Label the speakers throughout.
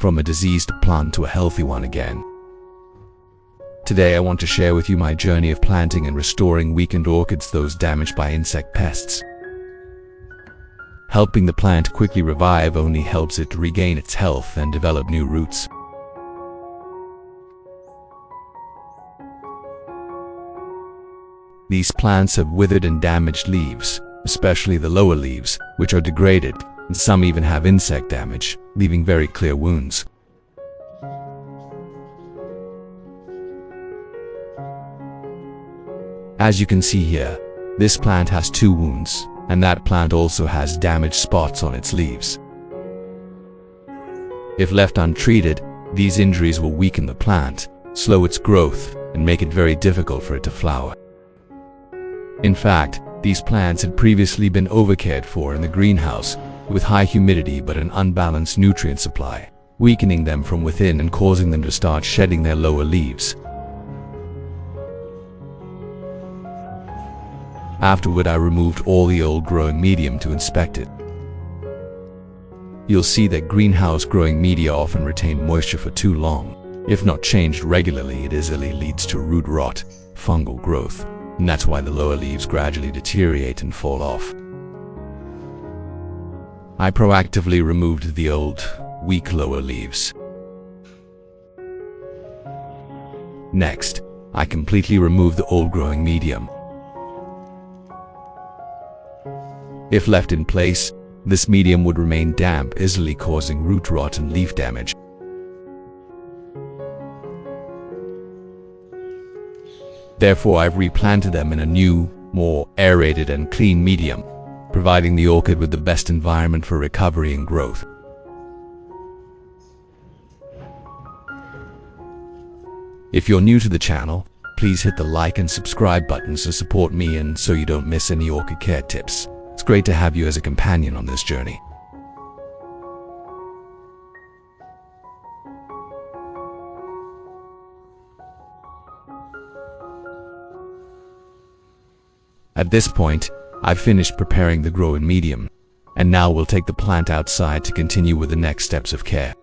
Speaker 1: from a diseased plant to a healthy one again. Today I want to share with you my journey of planting and restoring weakened orchids, those damaged by insect pests. Helping the plant quickly revive only helps it regain its health and develop new roots. These plants have withered and damaged leaves, especially the lower leaves, which are degraded, and some even have insect damage, leaving very clear wounds. As you can see here, this plant has 2 wounds, and that plant also has damaged spots on its leaves. If left untreated, these injuries will weaken the plant, slow its growth, and make it very difficult for it to flower. In fact, these plants had previously been overcared for in the greenhouse, with high humidity but an unbalanced nutrient supply, weakening them from within and causing them to start shedding their lower leaves. Afterward, I removed all the old growing medium to inspect it. You'll see that greenhouse growing media often retain moisture for too long. If not changed regularly, it easily leads to root rot, fungal growth, and that's why the lower leaves gradually deteriorate and fall off. I proactively removed the old, weak lower leaves. Next, I completely removed the old growing medium. If left in place, this medium would remain damp, easily causing root rot and leaf damage. Therefore, I've replanted them in a new, more aerated and clean medium, providing the orchid with the best environment for recovery and growth. If you're new to the channel, please hit the like and subscribe buttons to support me and so you don't miss any orchid care tips. It's great to have you as a companion on this journey. At this point, I've finished preparing the growing medium, and now we'll take the plant outside to continue with the next steps of care.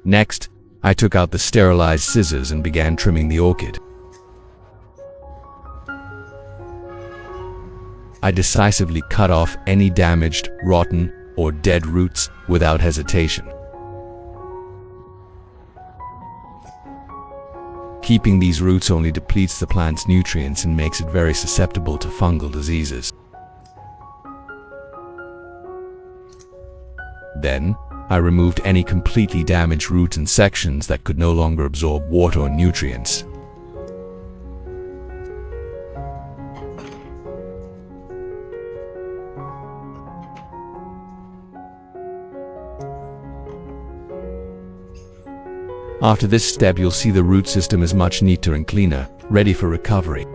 Speaker 1: Next, I took out the sterilized scissors and began trimming the orchid. I decisively cut off any damaged, rotten, or dead roots without hesitation. Keeping these roots only depletes the plant's nutrients and makes it very susceptible to fungal diseases. Then, I removed any completely damaged roots and sections that could no longer absorb water or nutrients. After this step, you'll see the root system is much neater and cleaner, ready for recovery.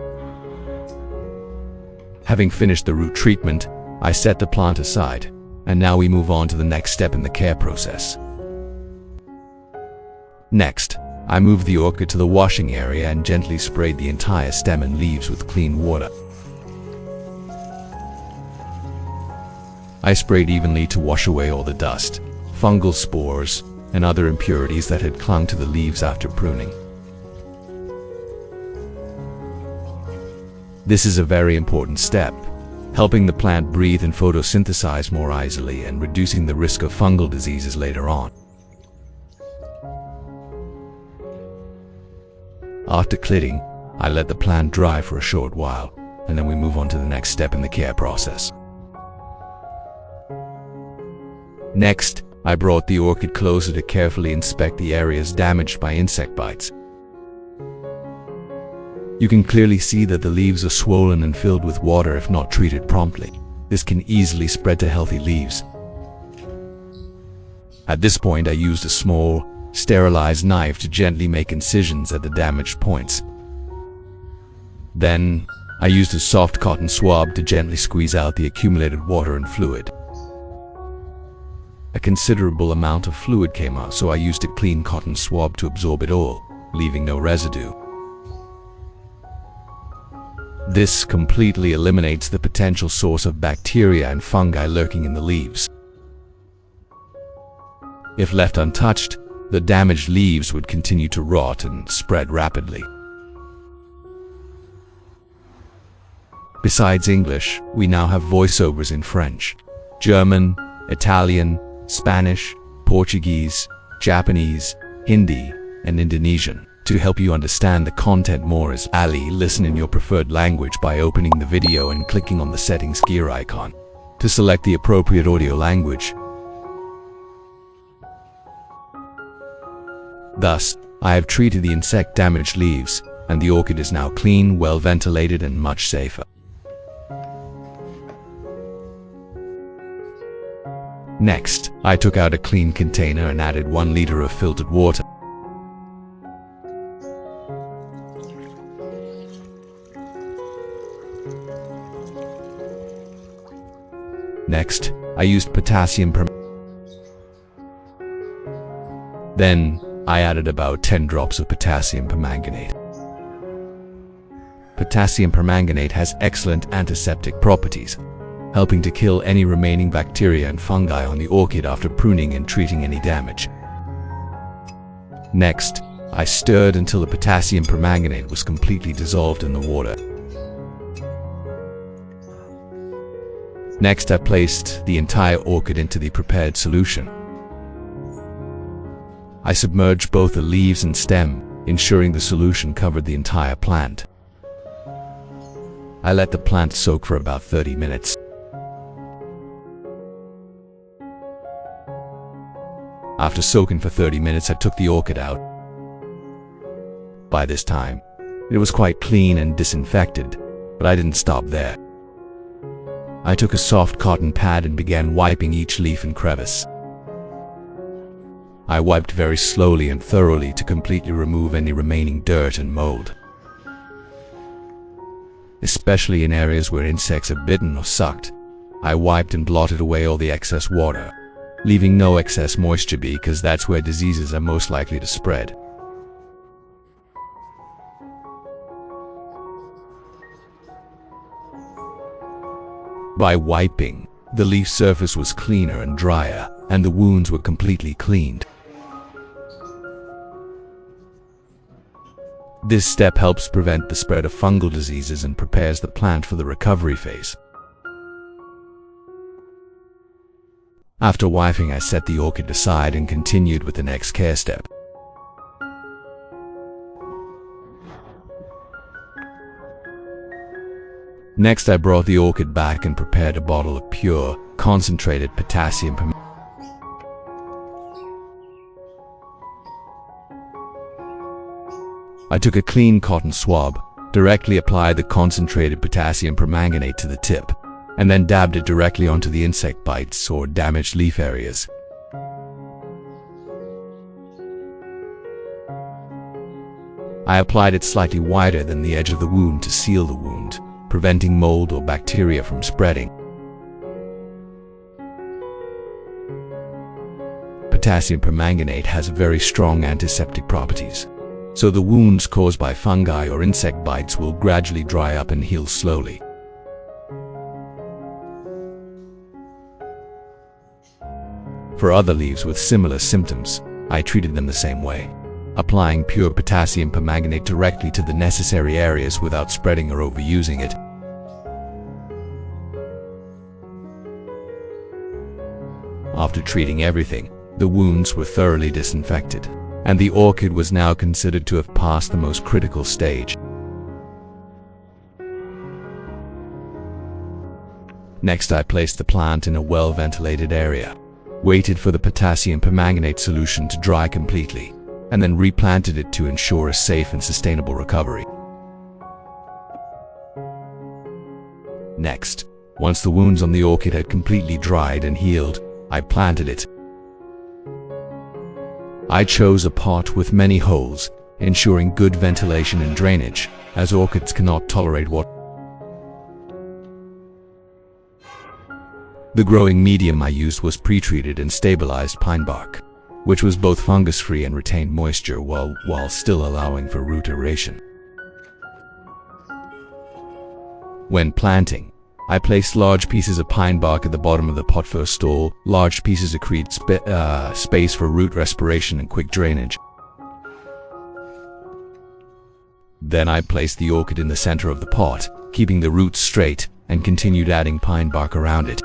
Speaker 1: Having finished the root treatment, I set the plant aside, and now we move on to the next step in the care process. Next, I moved the orchid to the washing area and gently sprayed the entire stem and leaves with clean water. I sprayed evenly to wash away all the dust, fungal spores, and other impurities that had clung to the leaves after pruning. This is a very important step, helping the plant breathe and photosynthesize more easily and reducing the risk of fungal diseases later on. After clipping, I let the plant dry for a short while, and then we move on to the next step in the care process. Next, I brought the orchid closer to carefully inspect the areas damaged by insect bites. You can clearly see that the leaves are swollen and filled with water if not treated promptly. This can easily spread to healthy leaves. At this point, I used a small, sterilized knife to gently make incisions at the damaged points. Then, I used a soft cotton swab to gently squeeze out the accumulated water and fluid. A considerable amount of fluid came out, so I used a clean cotton swab to absorb it all, leaving no residue. This completely eliminates the potential source of bacteria and fungi lurking in the leaves. If left untouched, the damaged leaves would continue to rot and spread rapidly. Besides English, we now have voiceovers in French, German, Italian, Spanish, Portuguese, Japanese, Hindi, and Indonesian. To help you understand the content more as Ali, listen in your preferred language by opening the video and clicking on the settings gear icon to select the appropriate audio language. Thus, I have treated the insect damaged leaves, and the orchid is now clean, well ventilated, and much safer. Next, I took out a clean container and added 1 liter of filtered water. Next, I used potassium permanganate. Then, I added about 10 drops of potassium permanganate. Potassium permanganate has excellent antiseptic properties, helping to kill any remaining bacteria and fungi on the orchid after pruning and treating any damage. Next, I stirred until the potassium permanganate was completely dissolved in the water. Next, I placed the entire orchid into the prepared solution. I submerged both the leaves and stem, ensuring the solution covered the entire plant. I let the plant soak for about 30 minutes. After soaking for 30 minutes, I took the orchid out. By this time, it was quite clean and disinfected, but I didn't stop there. I took a soft cotton pad and began wiping each leaf and crevice. I wiped very slowly and thoroughly to completely remove any remaining dirt and mold. Especially in areas where insects are bitten or sucked, I wiped and blotted away all the excess water, leaving no excess moisture because that's where diseases are most likely to spread. By wiping, the leaf surface was cleaner and drier, and the wounds were completely cleaned. This step helps prevent the spread of fungal diseases and prepares the plant for the recovery phase. After wiping, I set the orchid aside and continued with the next care step. Next, I brought the orchid back and prepared a bottle of pure, concentrated potassium permanganate. I took a clean cotton swab, directly applied the concentrated potassium permanganate to the tip, and then dabbed it directly onto the insect bites or damaged leaf areas. I applied it slightly wider than the edge of the wound to seal the wound, preventing mold or bacteria from spreading. Potassium permanganate has very strong antiseptic properties, so the wounds caused by fungi or insect bites will gradually dry up and heal slowly. For other leaves with similar symptoms, I treated them the same way, applying pure potassium permanganate directly to the necessary areas without spreading or overusing it. After treating everything, the wounds were thoroughly disinfected, and the orchid was now considered to have passed the most critical stage. Next, I placed the plant in a well-ventilated area, waited for the potassium permanganate solution to dry completely, and then replanted it to ensure a safe and sustainable recovery. Next, once the wounds on the orchid had completely dried and healed, I planted it. I chose a pot with many holes, ensuring good ventilation and drainage, as orchids cannot tolerate water. The growing medium I used was pre-treated and stabilized pine bark, which was both fungus-free and retained moisture while still allowing for root aeration. When planting, I placed large pieces of pine bark at the bottom of the pot for a stall. Large pieces create space for root respiration and quick drainage. Then I placed the orchid in the center of the pot, keeping the roots straight, and continued adding pine bark around it.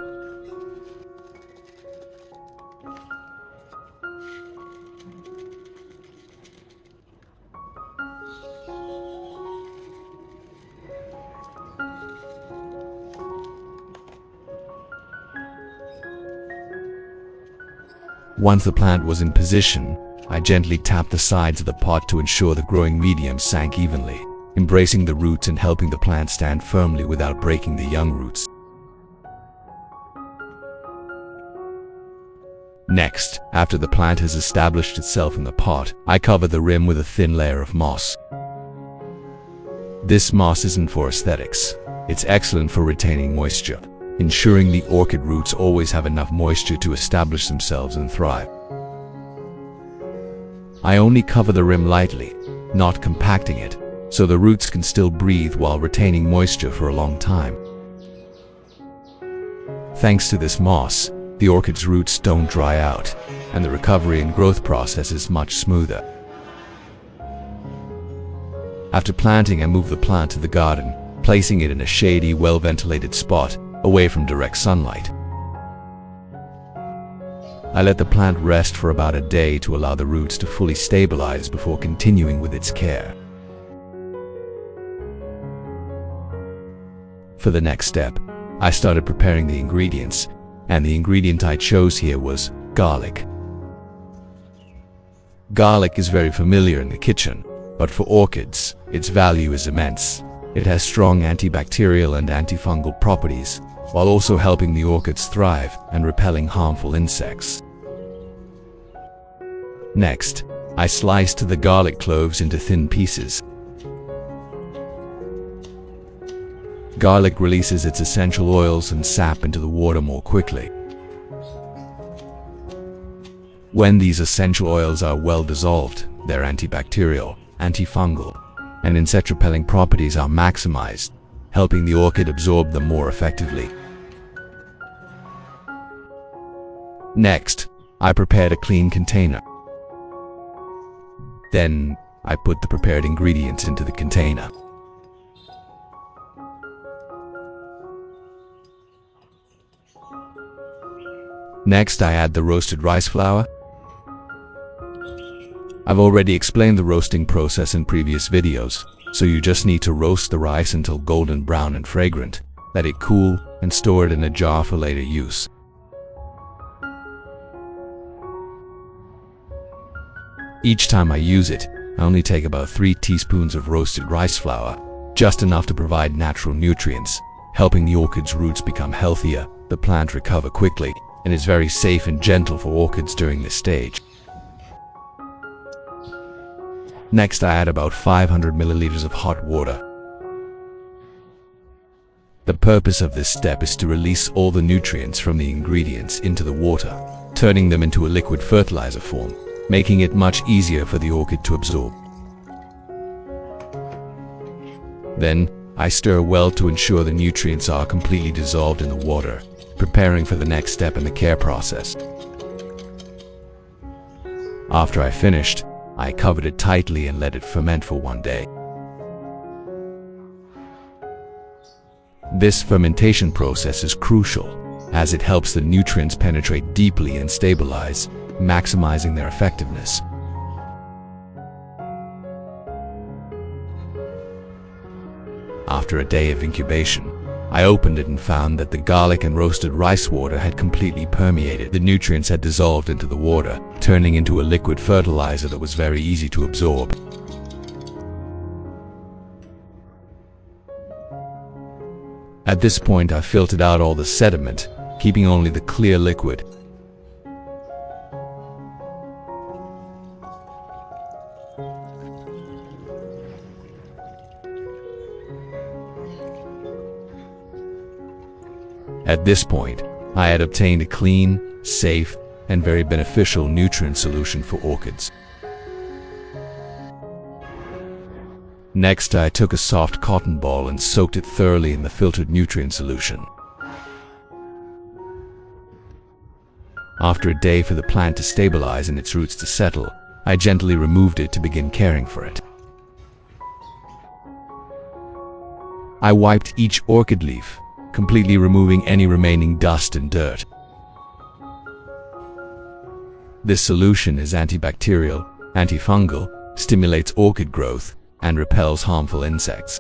Speaker 1: Once the plant was in position, I gently tapped the sides of the pot to ensure the growing medium sank evenly, embracing the roots and helping the plant stand firmly without breaking the young roots. Next, after the plant has established itself in the pot, I cover the rim with a thin layer of moss. This moss isn't for aesthetics. It's excellent for retaining moisture, ensuring the orchid roots always have enough moisture to establish themselves and thrive. I only cover the rim lightly, not compacting it, so the roots can still breathe while retaining moisture for a long time. Thanks to this moss, the orchid's roots don't dry out, and the recovery and growth process is much smoother. After planting, I move the plant to the garden, placing it in a shady, well-ventilated spot, away from direct sunlight. I let the plant rest for about a day to allow the roots to fully stabilize before continuing with its care. For the next step, I started preparing the ingredients, and the ingredient I chose here was garlic. Garlic is very familiar in the kitchen, but for orchids, its value is immense. It has strong antibacterial and antifungal properties, while also helping the orchids thrive and repelling harmful insects. Next, I sliced the garlic cloves into thin pieces. Garlic releases its essential oils and sap into the water more quickly. When these essential oils are well dissolved, their antibacterial, antifungal, and insect-repelling properties are maximized, helping the orchid absorb them more effectively. Next, I prepared a clean container. Then, I put the prepared ingredients into the container. Next, I add the roasted rice flour. I've already explained the roasting process in previous videos, so you just need to roast the rice until golden brown and fragrant, let it cool, and store it in a jar for later use. Each time I use it, I only take about 3 teaspoons of roasted rice flour, just enough to provide natural nutrients, helping the orchid's roots become healthier, the plant recover quickly, and is very safe and gentle for orchids during this stage. Next, I add about 500 milliliters of hot water. The purpose of this step is to release all the nutrients from the ingredients into the water, turning them into a liquid fertilizer form, making it much easier for the orchid to absorb. Then, I stir well to ensure the nutrients are completely dissolved in the water, preparing for the next step in the care process. After I finished, I covered it tightly and let it ferment for 1 day. This fermentation process is crucial, as it helps the nutrients penetrate deeply and stabilize, maximizing their effectiveness. After a day of incubation, I opened it and found that the garlic and roasted rice water had completely permeated. The nutrients had dissolved into the water, turning into a liquid fertilizer that was very easy to absorb. At this point, I filtered out all the sediment, keeping only the clear liquid. At this point, I had obtained a clean, safe, and very beneficial nutrient solution for orchids. Next, I took a soft cotton ball and soaked it thoroughly in the filtered nutrient solution. After a day for the plant to stabilize and its roots to settle, I gently removed it to begin caring for it. I wiped each orchid leaf, completely removing any remaining dust and dirt. This solution is antibacterial, antifungal, stimulates orchid growth, and repels harmful insects.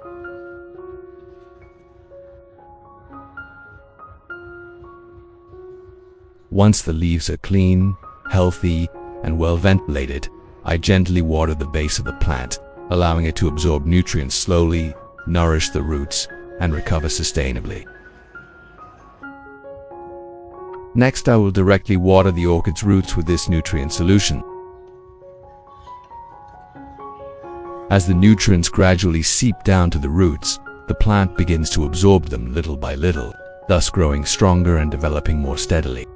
Speaker 1: Once the leaves are clean, healthy, and well ventilated, I gently water the base of the plant, allowing it to absorb nutrients slowly, nourish the roots, and recover sustainably. Next, I will directly water the orchid's roots with this nutrient solution. As the nutrients gradually seep down to the roots, the plant begins to absorb them little by little, thus growing stronger and developing more steadily.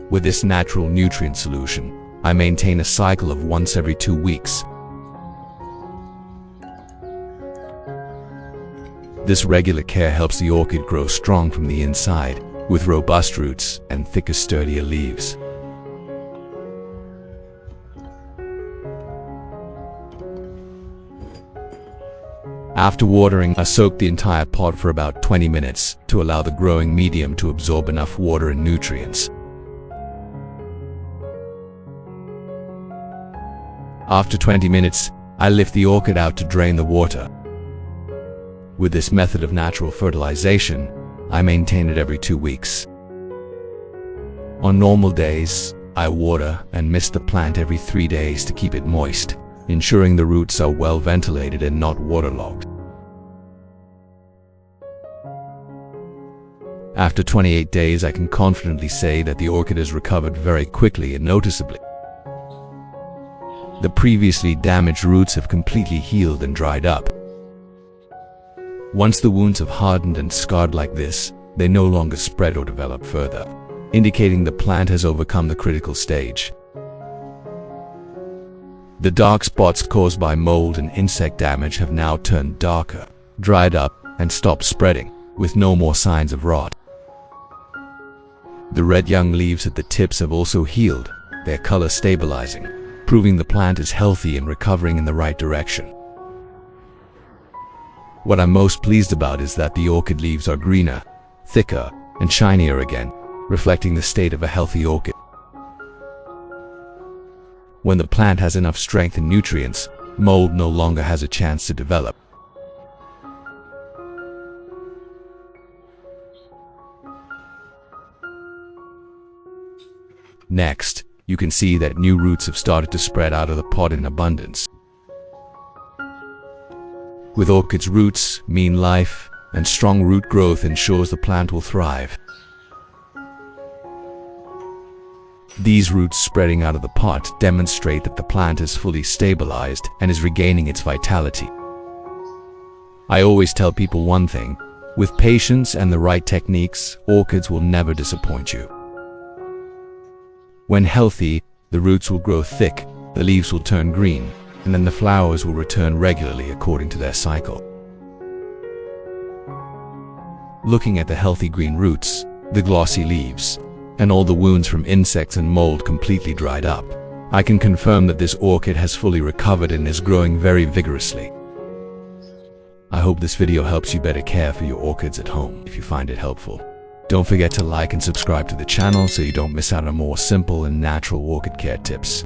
Speaker 1: With this natural nutrient solution, I maintain a cycle of once every 2 weeks. This regular care helps the orchid grow strong from the inside, with robust roots and thicker, sturdier leaves. After watering, I soak the entire pot for about 20 minutes to allow the growing medium to absorb enough water and nutrients. After 20 minutes, I lift the orchid out to drain the water. With this method of natural fertilization, I maintain it every 2 weeks. On normal days, I water and mist the plant every 3 days to keep it moist, ensuring the roots are well ventilated and not waterlogged. After 28 days, I can confidently say that the orchid has recovered very quickly and noticeably. The previously damaged roots have completely healed and dried up. Once the wounds have hardened and scarred like this, they no longer spread or develop further, indicating the plant has overcome the critical stage. The dark spots caused by mold and insect damage have now turned darker, dried up, and stopped spreading, with no more signs of rot. The red young leaves at the tips have also healed, their color stabilizing, proving the plant is healthy and recovering in the right direction. What I'm most pleased about is that the orchid leaves are greener, thicker, and shinier again, reflecting the state of a healthy orchid. When the plant has enough strength and nutrients, mold no longer has a chance to develop. Next, you can see that new roots have started to spread out of the pot in abundance. With orchids, roots mean life, and strong root growth ensures the plant will thrive. These roots spreading out of the pot demonstrate that the plant is fully stabilized and is regaining its vitality. I always tell people one thing: with patience and the right techniques, orchids will never disappoint you. When healthy, the roots will grow thick, the leaves will turn green, and then the flowers will return regularly according to their cycle. Looking at the healthy green roots, the glossy leaves, and all the wounds from insects and mold completely dried up, I can confirm that this orchid has fully recovered and is growing very vigorously. I hope this video helps you better care for your orchids at home. If you find it helpful, don't forget to like and subscribe to the channel so you don't miss out on more simple and natural orchid care tips.